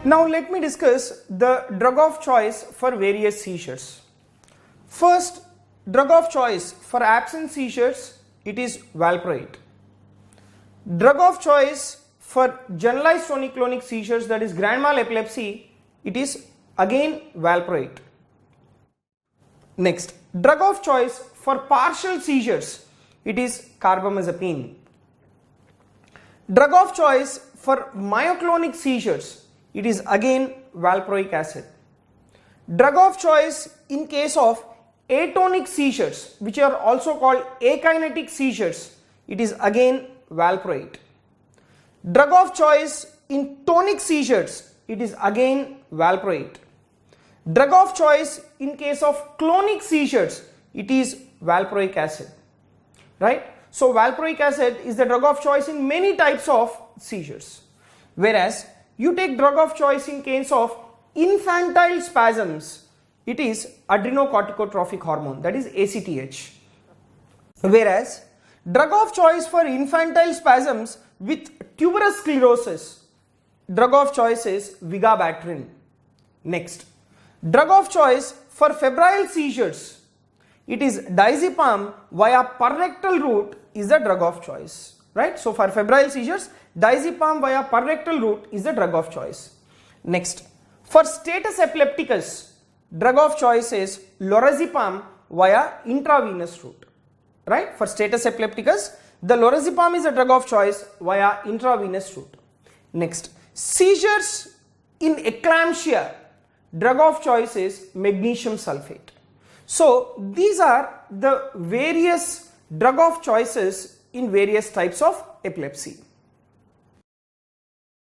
Now let me discuss the drug of choice for various seizures. First, drug of choice for absence seizures, it is valproate. Drug of choice for generalized tonic-clonic seizures, that is grand mal epilepsy, it is again valproate. Next, drug of choice for partial seizures, it is carbamazepine. Drug of choice for myoclonic seizures, it is again valproic acid. Drug of choice in case of atonic seizures, which are also called akinetic seizures, it is again valproate. Drug of choice in tonic seizures, it is again valproate. Drug of choice in case of clonic seizures, it is valproic acid, right? So valproic acid is the drug of choice in many types of seizures, whereas you take drug of choice in case of infantile spasms, it is adrenocorticotropic hormone, that is ACTH. Whereas drug of choice for infantile spasms with tuberous sclerosis, drug of choice is gabapentin. Next, drug of choice for febrile seizures, it is diazepam via perrectal route is the drug of choice, right? So for febrile seizures, diazepam via perrectal route is the drug of choice. Next, for status epilepticus, drug of choice is lorazepam via intravenous route, right? For status epilepticus, the lorazepam is a drug of choice via intravenous route. Next, seizures in eclampsia, drug of choice is magnesium sulfate. So these are the various drug of choices in various types of epilepsy.